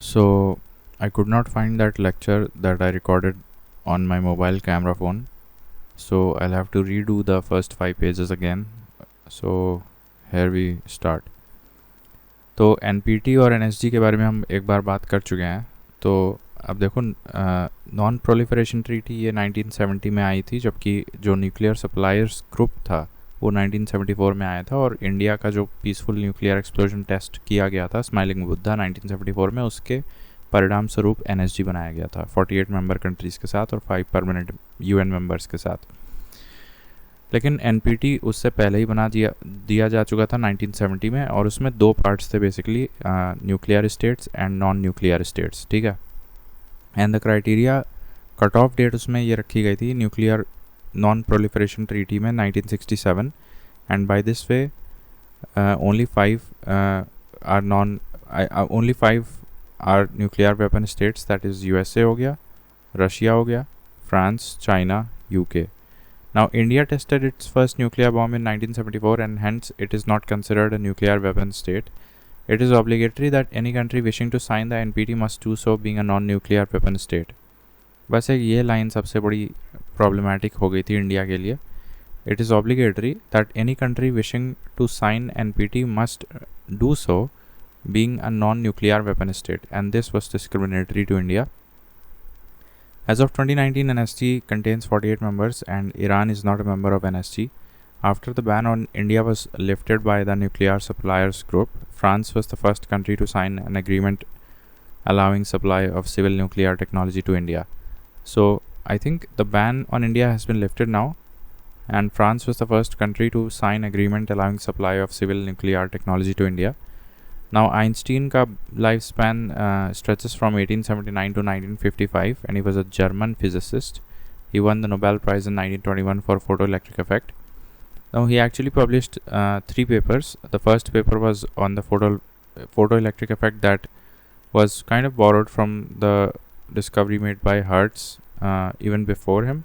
So I could not find that lecture that I recorded on my mobile camera phone. So I'll have to redo the first 5 pages again. So here we start. तो NPT और NSG के बारे में हम एक बार बात कर चुके हैं. तो अब देखो, नॉन प्रोलिफरेशन ट्रीटी ये 1970 में आई थी, जबकि जो न्यूक्लियर सप्लायर्स ग्रुप था वो 1974 में आया था. और इंडिया का जो पीसफुल न्यूक्लियर एक्सप्लोजन टेस्ट किया गया था स्माइलिंग बुद्धा 1974 में, उसके परिणाम स्वरूप NSG बनाया गया था 48 मेंबर कंट्रीज़ के साथ और 5 परमानेंट UN मेंबर्स के साथ. लेकिन NPT उससे पहले ही बना दिया जा चुका था 1970 में, और उसमें दो पार्ट्स थे basically, nuclear states and non nuclear states. ठीक है. And the criteria cut off date उसमें ये रखी गई थी न्यूक्लियर नॉन प्रोलिफरेशन ट्रीटी में 1967. And by this way only 5 are nuclear weapon states, that is USA हो गया, रशिया हो गया, France, China, UK. Now, India tested its first nuclear bomb in 1974 and hence it is not considered a nuclear weapon state. It is obligatory that any country wishing to sign the NPT must do so being a non-nuclear weapon state. बस एक ये line सबसे बड़ी problematic हो गई थी India के लिए. It is obligatory that any country wishing to sign NPT must do so being a non-nuclear weapon state, and this was discriminatory to India. As of 2019, NSG contains 48 members and Iran is not a member of NSG. After the ban on India was lifted by the nuclear suppliers group, France was the first country to sign an agreement allowing supply of civil nuclear technology to India. So I think the ban on India has been lifted now, and France was the first country to sign agreement allowing supply of civil nuclear technology to India. Now, Einstein का lifespan stretches from 1879 to 1955, and he was a German physicist. He won the Nobel Prize in 1921 for photoelectric effect. Now, he actually published 3 papers. The first paper was on the photoelectric effect that was kind of borrowed from the discovery made by Hertz even before him,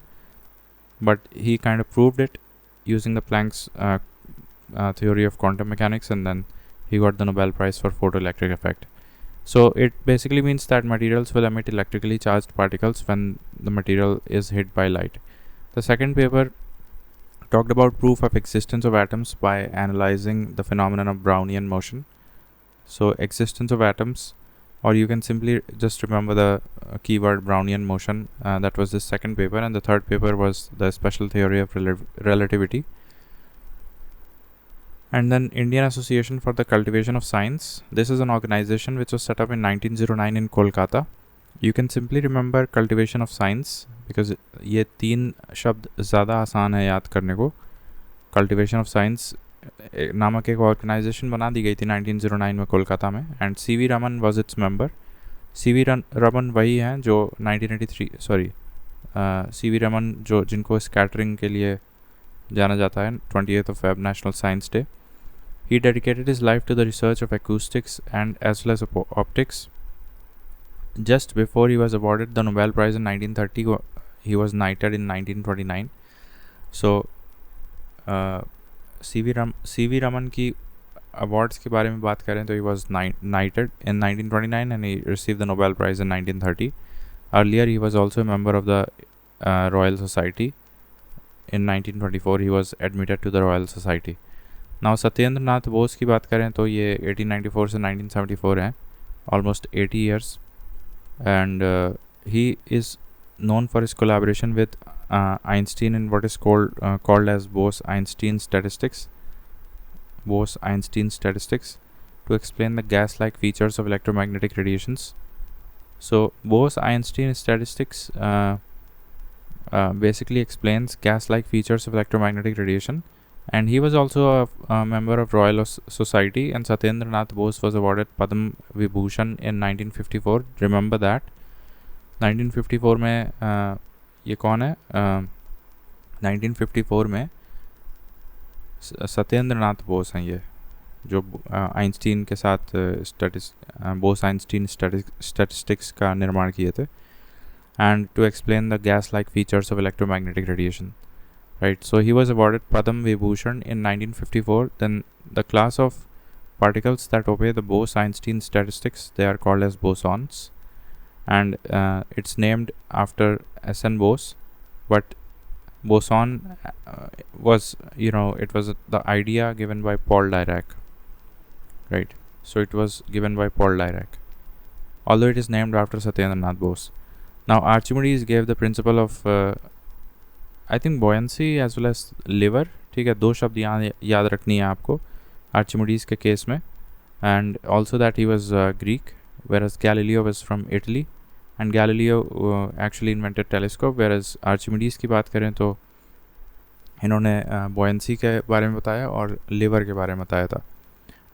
but he kind of proved it using the Planck's theory of quantum mechanics, and then he got the Nobel Prize for photoelectric effect. So it basically means that materials will emit electrically charged particles when the material is hit by light. The second paper talked about proof of existence of atoms by analyzing the phenomenon of Brownian motion. So existence of atoms, or you can simply just remember the keyword Brownian motion. That was the second paper, and the third paper was the special theory of relativity. And then Indian Association for the Cultivation of Science. This is an organization which was set up in 1909 in Kolkata. You can simply remember cultivation of science because ये 3 शब्द ज़्यादा आसान है याद करने को. Cultivation of Science नामक एक ऑर्गेनाइजेशन बना दी गई थी 1909 में कोलकाता में, and CV Raman was its member. CV Raman वही हैं जो 1983 CV रमन जिनको स्कैटरिंग के लिए जाना जाता है 28th of Feb national science day. He dedicated his life to the research of acoustics and as well as optics. Just before he was awarded the Nobel Prize in 1930, he was knighted in 1929. So CV Raman की awards के बारे में बात करें तो he was knighted in 1929 and he received the Nobel Prize in 1930. Earlier he was also a member of the Royal Society. In 1924 he was admitted to the Royal Society. Now Satyendra Nath Bose की बात करें तो ये 1894 से 1974 हैं, almost 80 years, and he is known for his collaboration with Einstein in what is called as Bose-Einstein statistics to explain the gas-like features of electromagnetic radiations. So Bose-Einstein statistics basically explains gas-like features of electromagnetic radiation, and he was also a member of Royal Society, and Satyendra Nath Bose was awarded Padma Vibhushan in 1954. Remember that 1954 में ये कौन है? 1954 में सत्येंद्र नाथ बोस हैं, ये जो Einstein के साथ बोस आइंस्टीन स्टैटिस्टिक्स का निर्माण किए थे, and to explain the gas-like features of electromagnetic radiation. Right, so he was awarded Padma Vibhushan in 1954. Then the class of particles that obey the Bose-Einstein statistics, they are called as bosons, and it's named after S.N. Bose. But boson was, it was the idea given by Paul Dirac, right? So it was given by Paul Dirac, although it is named after Satyendranath Bose. Now Archimedes gave the principle of I think buoyancy as well as lever. ठीक है, दो शब्द यहाँ याद रखनी है आपको आर्चिमिडीज के केस में. And also that he was Greek, whereas Galileo was from Italy, and Galileo actually invented telescope, whereas Archimedes की बात करें तो इन्होंने buoyancy के बारे में बताया और lever के बारे में बताया था.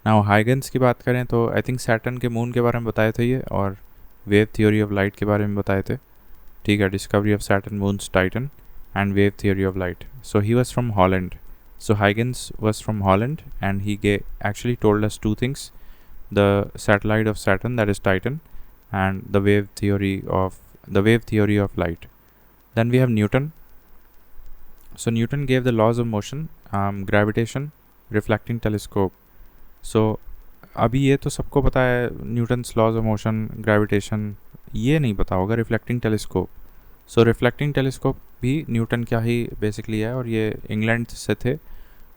नाउ हाइगन्स की बात करें तो आई थिंक सैटर्न के मून के बारे में बताए थे ये, और वेव थियोरी ऑफ लाइट के बारे में बताए थे. ठीक है, discovery of Saturn, moons, Titan, and wave theory of light. So he was from Holland. So Huygens was from Holland, and he actually told us two things: the satellite of Saturn, that is Titan, and the wave theory of light. Then we have Newton. So Newton gave the laws of motion, gravitation, reflecting telescope. So अभी ये तो सबको पता है, Newton's laws of motion, gravitation. ये नहीं पता होगा reflecting telescope. So reflecting telescope भी न्यूटन का ही बेसिकली है, और ये इंग्लैंड से थे.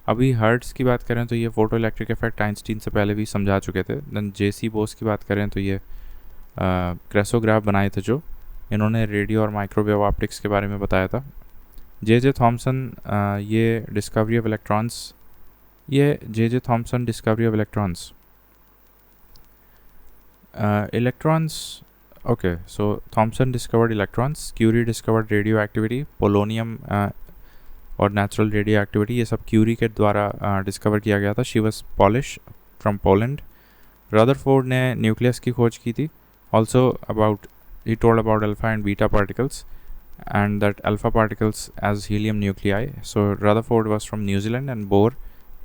अभी हर्ट्स की बात करें तो ये फोटो इलेक्ट्रिक इफेक्ट आइंस्टीन से पहले भी समझा चुके थे. देन जेसी बोस की बात करें तो ये क्रेसोग्राफ बनाए थे, जो इन्होंने रेडियो और माइक्रोवेव ऑप्टिक्स के बारे में बताया था. जे थॉमसन, ये डिस्कवरी ऑफ इलेक्ट्रॉन्स, ये J Thomson discovery of electrons. Okay, so Thomson discovered electrons, Curie discovered radioactivity, polonium और natural radioactivity. ये सब क्यूरी के द्वारा डिस्कवर किया गया था. She was Polish, from Poland. Rutherford ने न्यूक्लियस की खोज की थी. Also he told about alpha and beta particles, and that alpha particles as helium nuclei. So Rutherford was from New Zealand, and Bohr,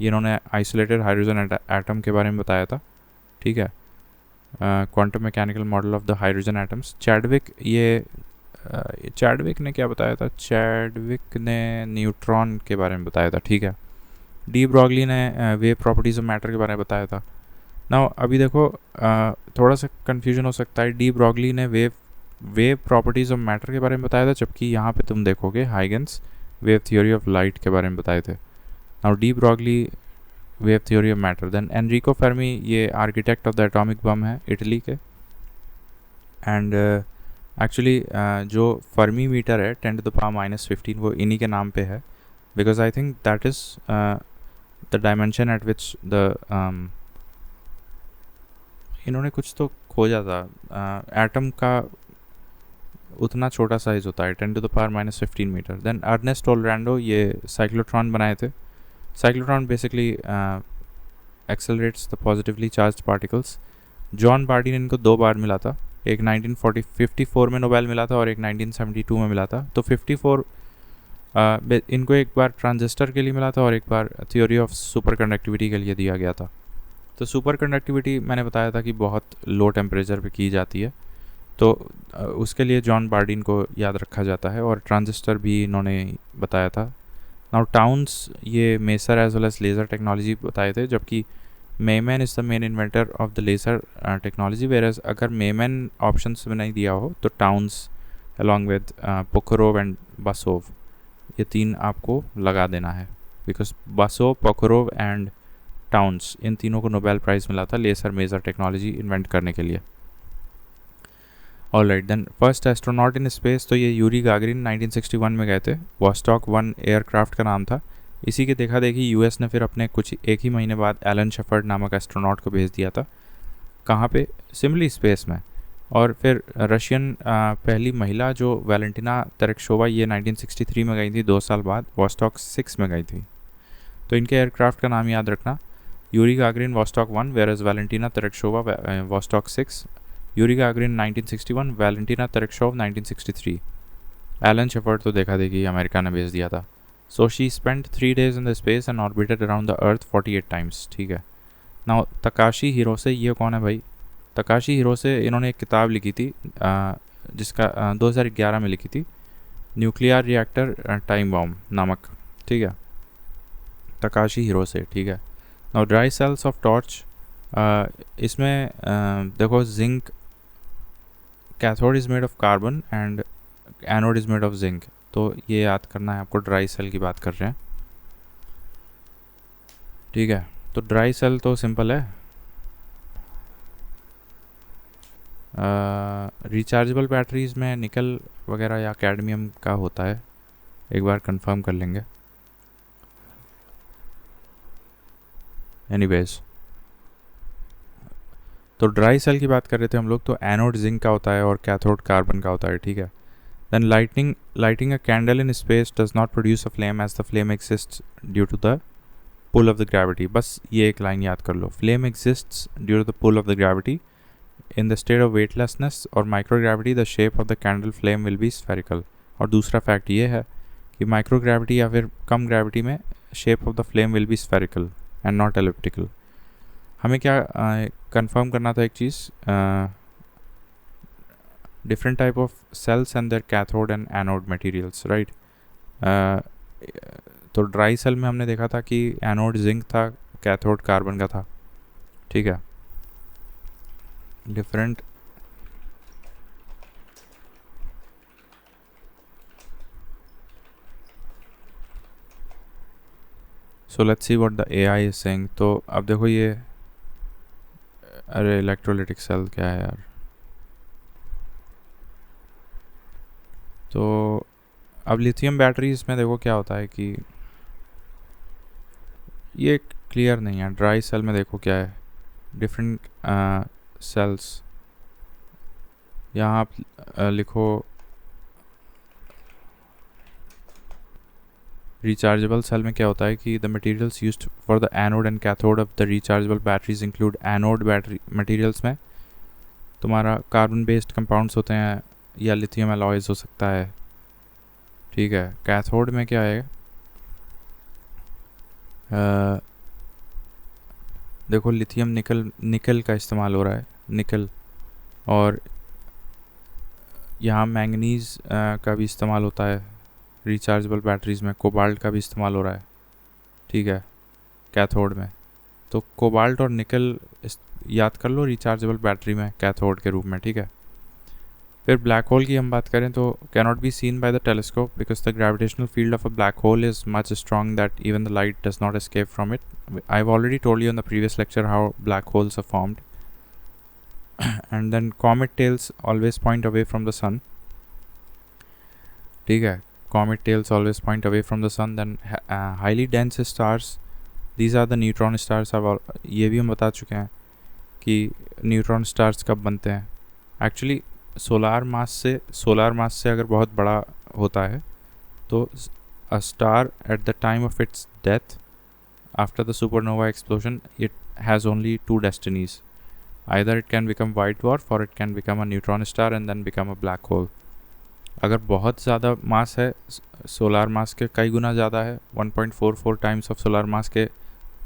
इन्होंने isolated hydrogen atom के बारे में बताया था. ठीक है, quantum mechanical model of the hydrogen atoms. Chadwick ने क्या बताया था? चैडविक ने न्यूट्रॉन के बारे में बताया था. ठीक है, डी ब्रॉगली ने वेव प्रॉपर्टीज़ ऑफ मैटर के बारे में बताया था. नाउ अभी देखो थोड़ा सा कन्फ्यूजन हो सकता है. डी ब्रॉगली ने वेव प्रॉपर्टीज़ ऑफ मैटर के बारे में बताया था, जबकि यहाँ पे तुम देखोगे Huygens wave theory of light के बारे में बताए थे. Now de Broglie wave theory of matter. Then Enrico Fermi, ये architect of the atomic bomb है इटली के. एंड एक्चुअली जो फर्मी मीटर है 10⁻⁻15, वो इन्हीं के नाम पे है, because I think that is the dimension at which the इन्होंने कुछ तो खोजा था. एटम का उतना छोटा साइज होता है, 10⁻⁻15 मीटर. देन अर्नेस्ट ओलरैंडो, ये साइक्लोट्रॉन बनाए थे. Cyclotron basically accelerates the positively charge particles. John Bardi ने इनको 2 बार मिला था. एक 1954 में नोबेल मिला था, और एक 1972 में मिला था. तो 54 इनको एक बार ट्रांजिस्टर के लिए मिला था, और एक बार थ्योरी ऑफ सुपर कंडक्टिविटी के लिए दिया गया था. तो सुपर कंडक्टिविटी मैंने बताया था कि बहुत लो टेम्परेचर पे की जाती है, तो उसके लिए जॉन बार्डिन को याद रखा जाता है, और ट्रांजिस्टर भी इन्होंने बताया था. नाउ टाउन्स, ये maser as well as laser technology बताए थे, जबकि Maiman is the main inventor of the laser technology. Whereas अगर मेमैन ऑप्शंस में नहीं दिया हो तो Townes along with Prokhorov and Basov, ये 3 आपको लगा देना है, because Basov, Prokhorov and Townes, इन तीनों को नोबेल प्राइज़ मिला था लेज़र मेजर टेक्नोलॉजी इन्वेंट करने के लिए. Alright, then first astronaut in space, तो ये यूरी गागरिन 1961 में गए थे. वॉस्टॉक 1 एयरक्राफ्ट का नाम था. इसी के देखा देखी यूएस ने फिर अपने कुछ एक ही महीने बाद एलन शेफर्ड नामक एस्ट्रोनॉट को भेज दिया था. कहाँ पे? सिमली स्पेस में. और फिर रशियन पहली महिला जो वैलेंटिना तेरेख्शोवा, ये 1963 में गई थी, 2 साल बाद वॉस्टॉक 6 में गई थी. तो इनके एयरक्राफ्ट का नाम याद रखना, Yuri Gagarin Vostok 1, whereas Valentina Tereshkova Vostok 6. Yuri Gagarin 1961, Valentina Tereshkova 1963. Alan Shepard तो देखा देखी अमेरिका ने भेज दिया था. So she spent 3 days in the space and orbited around the earth 48 times. ठीक है. नाउ तकाशी हिरोसे, ये कौन है भाई? तकाशी हिरोसे, इन्होंने एक किताब लिखी थी जिसका 2011 में लिखी थी, न्यूक्लियर रिएक्टर टाइम बॉम्ब नामक. ठीक है, तकाशी हिरोसे. ठीक है. Now dry cells of torch, इसमें देखो zinc cathode is made of carbon and anode is made of zinc, तो ये याद करना है आपको, ड्राई सेल की बात कर रहे हैं, ठीक है। तो ड्राई सेल तो सिंपल है, रिचार्जेबल बैटरीज में निकल वगैरह या कैडमियम का होता है, एक बार कंफर्म कर लेंगे। एनीवेज, तो ड्राई सेल की बात कर रहे थे हम लोग, तो एनोड जिंक का होता है और कैथोड कार्बन का होता है, ठीक है। Then lighting a candle in space does not produce a flame as the flame exists due to the pull of the gravity. बस ये एक लाइन याद कर लो, flame exists due to the pull of the gravity. In the state of weightlessness और microgravity the shape of the candle flame will be spherical. और दूसरा fact ये है कि माइक्रोग्रेविटी या फिर कम ग्रेविटी में shape of the flame will be spherical and not elliptical. हमें क्या कंफर्म करना था एक चीज़, different type of cells and their cathode and anode materials, right. तो ड्राई सेल में हमने देखा था कि एनोड जिंक था, कैथोड कार्बन का था, ठीक है। Different so let's see what the AI is saying. तो अब देखो ये, अरे इलेक्ट्रोलिटिक सेल क्या है यार। तो अब लिथियम बैटरीज में देखो क्या होता है कि ये क्लियर नहीं है। ड्राई सेल में देखो क्या है, डिफरेंट सेल्स, यहाँ आप लिखो रिचार्जेबल सेल में क्या होता है कि the materials used for the anode and cathode of the rechargeable batteries include anode battery materials में तुम्हारा कार्बन बेस्ड कंपाउंड्स होते हैं या लिथियम अलॉयज हो सकता है, ठीक है। कैथोड में क्या है, देखो लिथियम निकल का इस्तेमाल हो रहा है, निकल, और यहाँ मैंगनीज़ का भी इस्तेमाल होता है रिचार्जेबल बैटरीज़ में, कोबाल्ट का भी इस्तेमाल हो रहा है, ठीक है, कैथोड में। तो कोबाल्ट और निकल याद कर लो रिचार्जेबल बैटरी में कैथोड के रूप में, ठीक है। फिर ब्लैक होल की हम बात करें तो cannot be seen by the telescope because the gravitational field of a black hole is much strong that even the light does not escape from it. I have already told you in the previous lecture how black holes are formed. And then comet tails always point away from the sun, ठीक है, comet tails always point away from the sun. Then highly dense stars, these are the neutron stars। ये भी हम बता चुके हैं कि neutron stars कब बनते हैं। एक्चुअली सोलार मास से अगर बहुत बड़ा होता है तो a star at the time of its death after the supernova explosion it has only two destinies, either it can become white dwarf or it can become a neutron star and then become a black hole। अगर बहुत ज़्यादा मास है, solar मास के कई गुना ज़्यादा है, 1.44 times of solar मास के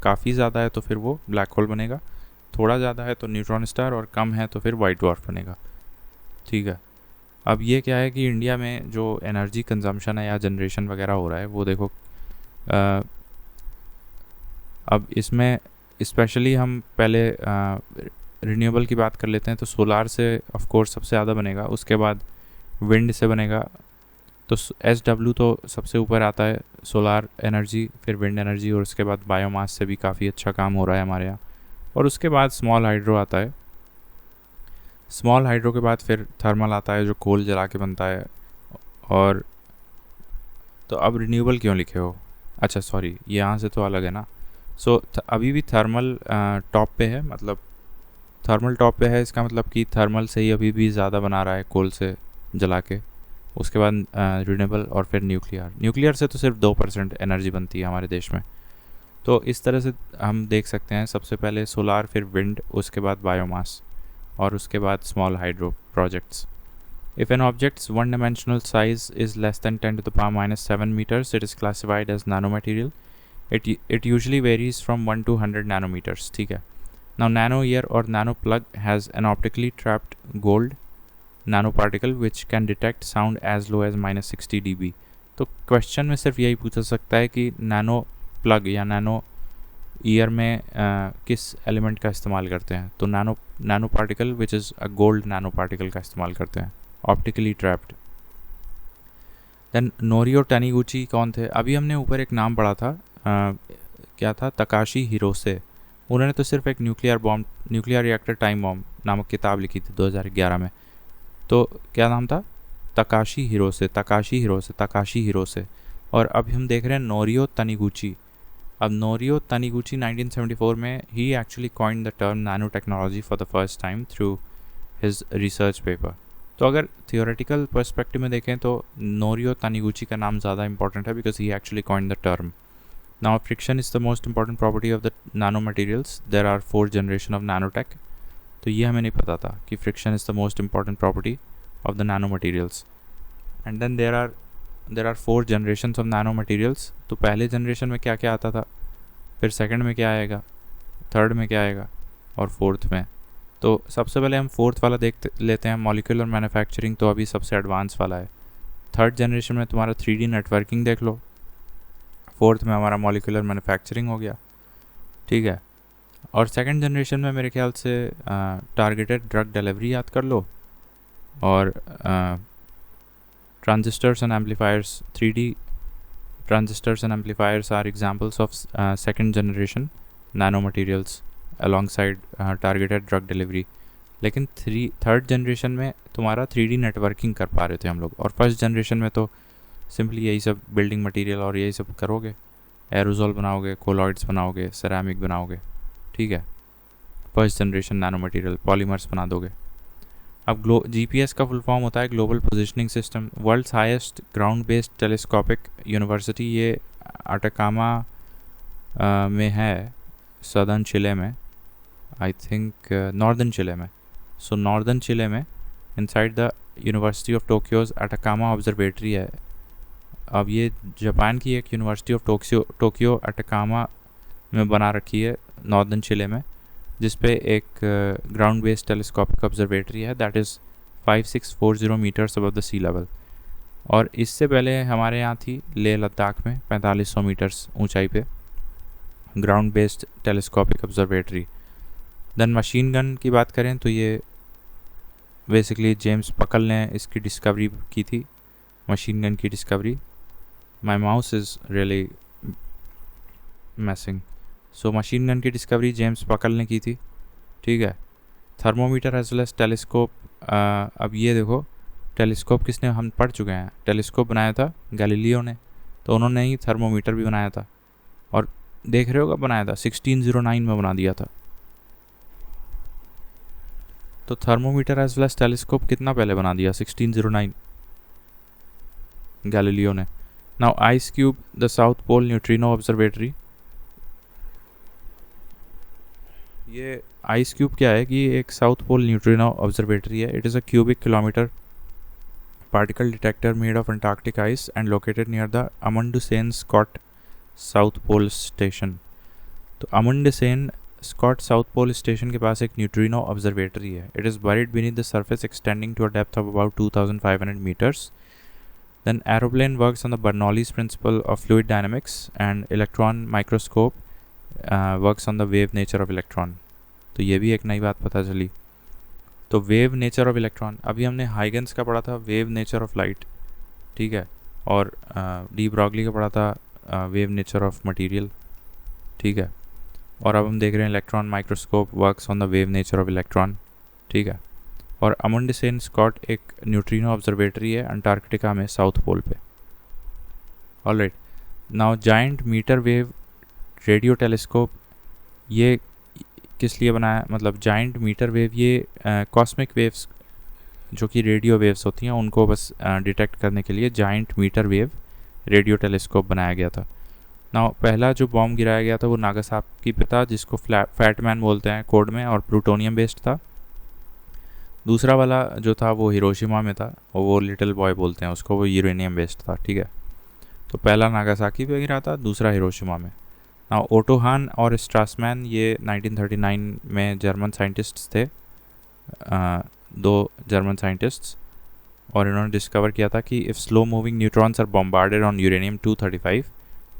काफ़ी ज़्यादा है, तो फिर वो ब्लैक होल बनेगा। थोड़ा ज़्यादा है तो न्यूट्रॉन स्टार, और कम है तो फिर वाइट ड्वार्फ बनेगा, ठीक है। अब ये क्या है कि इंडिया में जो एनर्जी कंजम्पशन है या जनरेशन वगैरह हो रहा है वो देखो, अब इसमें स्पेशली हम पहले रिन्यूएबल की बात कर लेते हैं। तो सोलार से ऑफ कोर्स सबसे ज़्यादा बनेगा, उसके बाद विंड से बनेगा, तो SW तो सबसे ऊपर आता है, सोलार एनर्जी, फिर विंड एनर्जी, और उसके बाद बायोमास से भी काफ़ी अच्छा काम हो रहा है हमारे यहाँ, और उसके बाद स्मॉल हाइड्रो आता है। स्मॉल हाइड्रो के बाद फिर थर्मल आता है जो कोल जला के बनता है। और तो अब रिन्यूएबल क्यों लिखे हो, अच्छा सॉरी यहाँ से तो अलग है ना। सो अभी भी थर्मल टॉप पे है, मतलब थर्मल टॉप पे है, इसका मतलब कि थर्मल से ही अभी भी ज़्यादा बना रहा है कोल से जला के। उसके बाद रिन्यूएबल और फिर न्यूक्लियर से तो सिर्फ 2% एनर्जी बनती है हमारे देश में। तो इस तरह से हम देख सकते हैं, सबसे पहले सोलार, फिर विंड, उसके बाद बायोमास, और उसके बाद small hydro projects. If an object's one dimensional size is less than 10⁻⁷ metres it is classified as nano material. It usually varies from 1 to 100 nanometres, ठीक है। नाउ नैनो ईयर और nano plug has an optically trapped gold nano particle which can detect sound as low as -60 dB। तो question में सिर्फ यही पूछा सकता है कि नैनो प्लग या नैनो ईयर में किस एलिमेंट का इस्तेमाल करते हैं, तो nano particle which is a gold nano particle का इस्तेमाल करते हैं, ऑप्टिकली ट्रैप्ड। देन नोरियो टनीगुची कौन थे, अभी हमने ऊपर एक नाम पढ़ा था, क्या था, तकाशी हिरोसे। उन्होंने तो सिर्फ एक न्यूक्लियर रिएक्टर टाइम बॉम्ब नामक किताब लिखी थी 2011 में। तो क्या नाम था, तकाशी हिरोसे। और अभी हम देख रहे हैं नोरियो तनीगुची। अब नोरियो तनीगुची 1974 में ही actually coined the term nanotechnology for the first time through his research paper. तो अगर थियोरेटिकल पर्सपेक्टिव में देखें तो नोरियो तनीगुची का नाम ज़्यादा इंपॉर्टेंट है because he actually coined the term. Now friction is the most important property of the nano materials, there are 4 generation of nanotech. तो ये हमें नहीं पता था कि friction is the most important property of the nano materials. And then there are 4 generations of nano materials. तो पहले generation में क्या क्या आता था, फिर सेकंड में क्या आएगा, थर्ड में क्या आएगा, और फोर्थ में। तो सबसे पहले हम फोर्थ वाला लेते हैं, मॉलिक्यूलर मैन्युफैक्चरिंग, तो अभी सबसे एडवांस वाला है। थर्ड जनरेशन में तुम्हारा 3D नेटवर्किंग देख लो, फोर्थ में हमारा मॉलिक्यूलर मैन्युफैक्चरिंग हो गया, ठीक है। और सेकंड जनरेशन में मेरे ख्याल से टारगेटेड ड्रग डिलीवरी याद कर लो, और transistors and amplifiers, 3D transistors and amplifiers are examples of second generation nanomaterials alongside targeted drug delivery। लेकिन थर्ड जनरेशन में तुम्हारा 3D नेटवर्किंग कर पा रहे थे हम लोग, और फर्स्ट जनरेशन में तो सिंपली यही सब बिल्डिंग मटेरियल और यही सब करोगे, एरोजोल बनाओगे, कोलॉइड्स बनाओगे, सेरामिक बनाओगे, ठीक है। First generation nano material polymers बना दोगे। अब GPS का फुल फॉर्म होता है global positioning system. World's highest ground based telescopic university ये अटकामा में है, सदर्न चिले में, आई थिंक नॉर्दर्न चिले में। सो नॉर्दर्न चिले में inside the University of Tokyo's Atacama observatory है। अब ये जापान की एक यूनिवर्सिटी ऑफ टोक्यो अटकामा में बना रखी है नॉर्दर्न चिले में, जिस पे एक ग्राउंड बेस्ड टेलीस्कोपिक ऑब्जर्वेटरी है that is 5640 metres above the sea level. और इससे पहले हमारे यहाँ थी लेह लद्दाख में 4500 मीटर्स ऊंचाई पे ground based telescopic observatory. Then machine gun की बात करें तो ये बेसिकली जेम्स पकल ने इसकी डिस्कवरी की थी, मशीन गन की discovery. My mouse is really messing. So machine gun की डिस्कवरी जेम्स पकल ने की थी, ठीक है। Thermometer as well as telescope. अब ये देखो टेलीस्कोप किसने, हम पढ़ चुके हैं, टेलीस्कोप बनाया था गैलीलियो ने, तो उन्होंने ही थर्मोमीटर भी बनाया था। और देख रहे हो कब बनाया था, 1609 में बना दिया था। तो thermometer as well as telescope कितना पहले बना दिया, 1609 गैलीलियो ने। Now ice cube, the south pole neutrino observatory. ये आइस क्यूब क्या है कि एक साउथ पोल न्यूट्रिनो ऑब्जर्वेटरी है। It is a cubic kilometre particle detector made of Antarctic ice and located near the Amundsen Scott south pole station. तो Amundsen Scott south pole station के पास एक neutrino observatory है। It is buried beneath the surface extending to a depth of about 2500 metres. Then aeroplane works on the Bernoulli's principle of fluid dynamics, and electron microscope works on the wave nature of electron। तो ये भी एक नई बात पता चली। तो wave nature of electron, अभी हमने हाइगन्स का पढ़ा था वेव नेचर ऑफ लाइट, ठीक है, और डी ब्रॉगली का पढ़ा था वेव नेचर ऑफ मटेरियल, ठीक है। और अब हम देख रहे हैं electron microscope works on the wave nature of electron, ठीक है। और अमंडसेन स्कॉट एक न्यूट्रिनो ऑब्जर्वेटरी है अंटार्कटिका में साउथ पोल पे। Alright, now giant metre wave radio telescope, ये किस लिए बनाया, मतलब जायंट मीटर वेव ये कॉस्मिक वेव्स जो कि रेडियो वेव्स होती हैं उनको बस डिटेक्ट करने के लिए giant metre wave radio telescope बनाया गया था। नाउ पहला जो बॉम्ब गिराया गया था वो नागासाकी पे था, जिसको फैटमैन बोलते हैं कोड में, और प्लूटोनियम बेस्ड था। दूसरा वाला जो था वो हिरोशिमा में था, और वो लिटिल बॉय बोलते हैं उसको, वो यूरेनियम बेस्ड था, ठीक है। तो पहला नागासाकी पे गिरा था, दूसरा हिरोशिमा में। नाउ ओटो हान और स्ट्रासमैन ये 1939 में जर्मन साइंटिस्ट्स थे, दो जर्मन साइंटिस्ट्स, और इन्होंने डिस्कवर किया था कि if slow moving neutrons are bombarded on uranium 235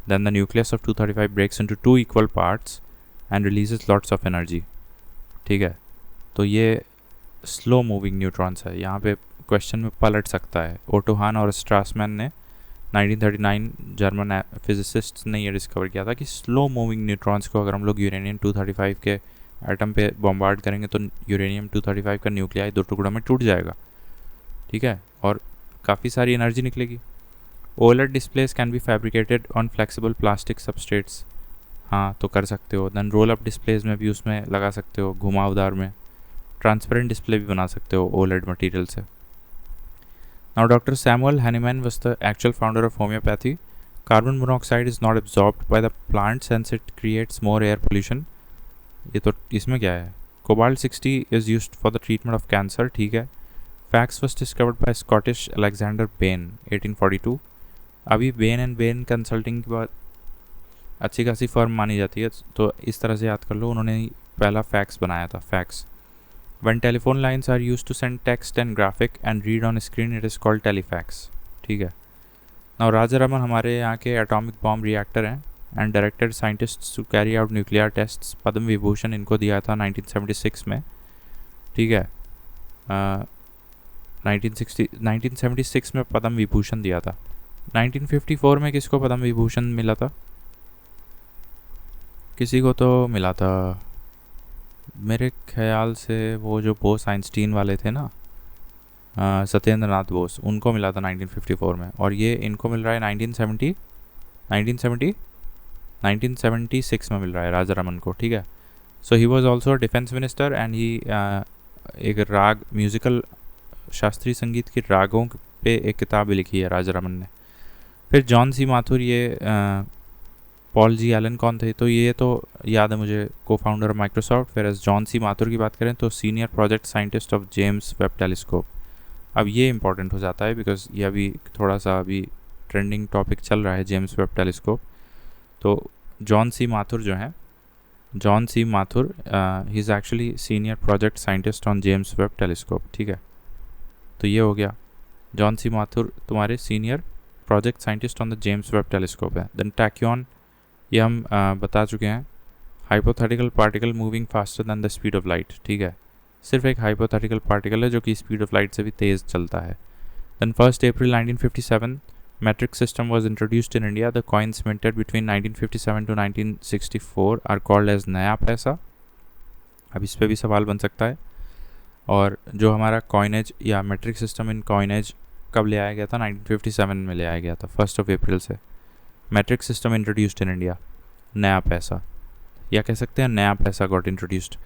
then the nucleus of 235 breaks into 2 equal parts and releases lots of energy. ठीक है, तो ये स्लो मूविंग न्यूट्रॉन्स है। यहाँ पे क्वेश्चन में पलट सकता है। ओटो हान और स्ट्रासमैन ने 1939 जर्मन फिजिसिस्ट ने ये डिस्कवर किया था कि स्लो मूविंग न्यूट्रॉन्स को अगर हम लोग यूरेनियम 235 के एटम पे बॉम्बार्ड करेंगे तो यूरेनियम 235 का न्यूक्लियाई 2 टुकड़ों में टूट जाएगा। ठीक है, और काफ़ी सारी एनर्जी निकलेगी। OLED displace can be fabricated on flexible plastic substrates. हाँ, तो कर सकते हो। देन रोल अप डिस्प्लेस में भी उसमें लगा सकते हो, घुमावदार में। ट्रांसपेरेंट डिस्प्ले भी बना सकते हो ओलेड मटेरियल से। Now, Dr. Samuel Hahnemann was the actual founder of homeopathy. Carbon monoxide is not absorbed by the plant since it creates more air pollution. ये तो इसमें क्या है? Cobalt 60 is used for the treatment of cancer. ठीक है. Fax was discovered by Scottish Alexander Bain 1842. अभी Bain and Bain consulting के बाद अच्छी खासी फर्म मानी जाती है, तो इस तरह से याद कर लो, उन्होंने पहला फैक्स बनाया था, fax. When telephone lines are used to send text and graphic and read on screen, it is called telefax. ठीक है। Now राजारामन हमारे यहाँ के एटॉमिक बॉम्ब रिएक्टर हैं and directed scientists to carry out nuclear tests. Padma Vibhushan इनको दिया था 1976 में। ठीक है, 1976 में पद्म विभूषण दिया था। 1954 में किसको पद्म विभूषण मिला था? किसी को तो मिला था मेरे ख्याल से, वो जो बोस आइंस्टीन वाले थे ना, सत्येंद्र नाथ बोस, उनको मिला था 1954 में। और ये इनको मिल रहा है 1976 में मिल रहा है राजारामन को। ठीक है, so he was also defence minister and he एक राग म्यूज़िकल शास्त्रीय संगीत के रागों पे एक किताब भी लिखी है राजारामन ने। फिर जॉन सी माथुर, ये पॉल जी एलन कौन थे? तो ये तो याद है मुझे, को फाउंडर ऑफ माइक्रोसॉफ्ट। फिर जॉन सी माथुर की बात करें तो senior project scientist of James Webb telescope. अब ये इंपॉर्टेंट हो जाता है बिकॉज ये अभी थोड़ा सा अभी ट्रेंडिंग टॉपिक चल रहा है, जेम्स वेब टेलीस्कोप। तो जॉन सी माथुर जो हैं, John C Mathur he is actually senior project scientist on James Webb telescope. ठीक है, तो ये हो गया, जॉन सी माथुर तुम्हारे senior project scientist on the James Webb telescope है। देन टैक्योन, ये हम बता चुके हैं, hypothetical particle moving faster than the speed of light. ठीक है, सिर्फ एक हाइपोथेटिकल पार्टिकल है जो कि स्पीड ऑफ लाइट से भी तेज़ चलता है। Then 1 April 1957 metric system was introduced in India. The coins minted between 1957 to 1964 are called as नया पैसा। अब इस पर भी सवाल बन सकता है। और जो हमारा कॉइनेज या मेट्रिक सिस्टम इन कॉइनेज कब ले आया गया था? 1957 में ले आया गया था, 1 अप्रैल से। Metric system introduced in India, नया पैसा, या कह सकते हैं नया पैसा got introduced.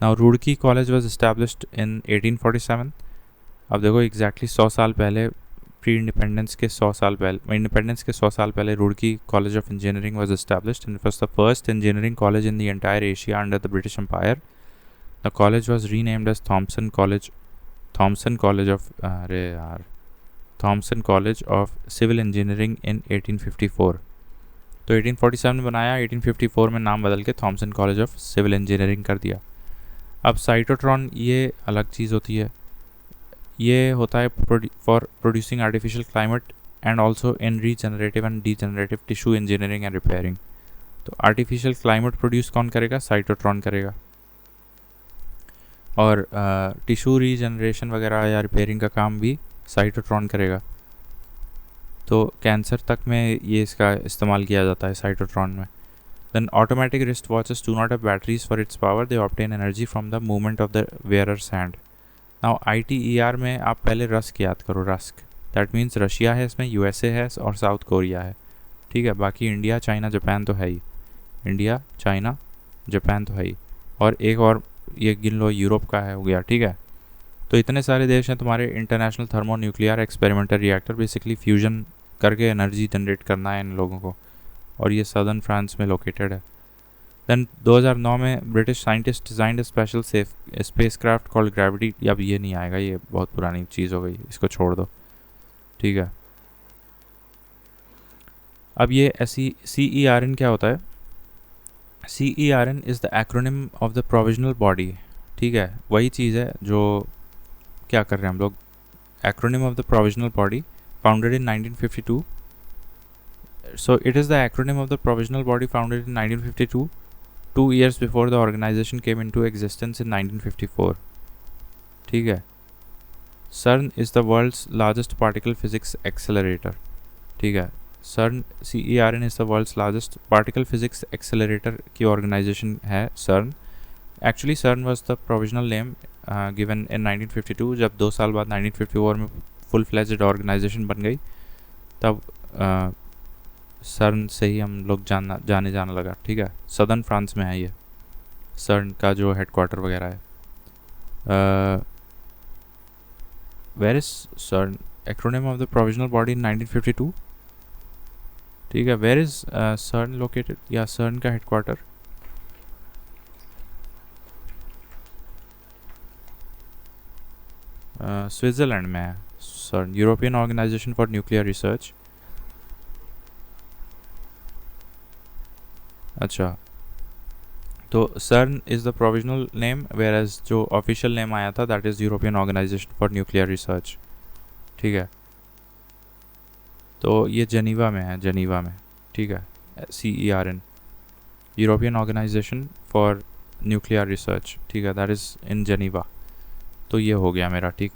Now Roorkee college was established in 1847। अब देखो एग्जैक्टली 100 साल पहले, प्री इंडिपेंडेंस के 100 साल पहले, इंडिपेंडेंस के 100 साल पहले Roorkee college of engineering was established and it was the first engineering college in the entire Asia under the British Empire. The college was renamed as Thomson college of civil engineering in 1854। तो 1847 में बनाया, 1854 में नाम बदल के Thomson college of civil engineering कर दिया। अब साइटोट्रॉन ये अलग चीज़ होती है, ये होता है for producing artificial climate and also in regenerative and degenerative tissue engineering and repairing. तो आर्टिफिशियल क्लाइमेट प्रोड्यूस कौन करेगा? साइटोट्रॉन करेगा। और टिश्यू रीजनरेशन वगैरह या रिपेयरिंग का काम भी साइटोट्रॉन करेगा। तो कैंसर तक में ये इसका इस्तेमाल किया जाता है साइटोट्रॉन में। Then automatic wrist watches do not have batteries for its power, they obtain energy from the movement of the wearer's hand. Now ITER में आप पहले रस्क याद करो, रस्क दैट मीन्स रशिया है, इसमें USA है और साउथ कोरिया है। ठीक है, बाकी इंडिया, चाइना, जापान तो है ही, इंडिया, चाइना, जापान तो है ही, और एक और ये गिन लो यूरोप का है, हो गया। ठीक है, तो इतने सारे देश हैं तुम्हारे। International thermo nuclear experimental reactor, basically fusion करके एनर्जी जनरेट करना है इन लोगों को, और ये सदर्न फ्रांस में लोकेटेड है। देन 2009 में British scientist designed a special spacecraft called gravity. अब ये नहीं आएगा, ये बहुत पुरानी चीज़ हो गई, इसको छोड़ दो। ठीक है, अब ये CERN क्या होता है? CERN is the acronym of the provisional body. ठीक है, वही चीज़ है जो क्या कर रहे हैं हम लोग, acronym of the provisional body founded in 1952। So it is the acronym of the provisional body founded in 1952 2 years before the organization came into existence in 1954. ठीक है. CERN is the world's largest particle physics accelerator. ठीक है. CERN is the world's largest particle physics accelerator की organization है CERN. Actually CERN was the provisional name given in 1952. जब 2 साल बाद 1954 में full fledged organization बन गई, तब CERN से ही हम लोग जाने लगा. ठीक है. सदर्न फ्रांस में है ये CERN का जो हेडक्वार्टर वगैरह है. Where is CERN? Acronym of the provisional body in 1952. ठीक है. Where is CERN located? या CERN का हेडक्वार्टर स्विट्ज़रलैंड में है. CERN, European organisation for nuclear research. अच्छा, तो CERN is the provisional name, whereas जो ऑफिशियल नेम आया था that is European organisation for nuclear research. ठीक है. तो ये जनीवा में है, जनीवा में. ठीक है. CERN, European organisation for nuclear research. ठीक है. That is in Geneva. तो ये हो गया मेरा. ठीक.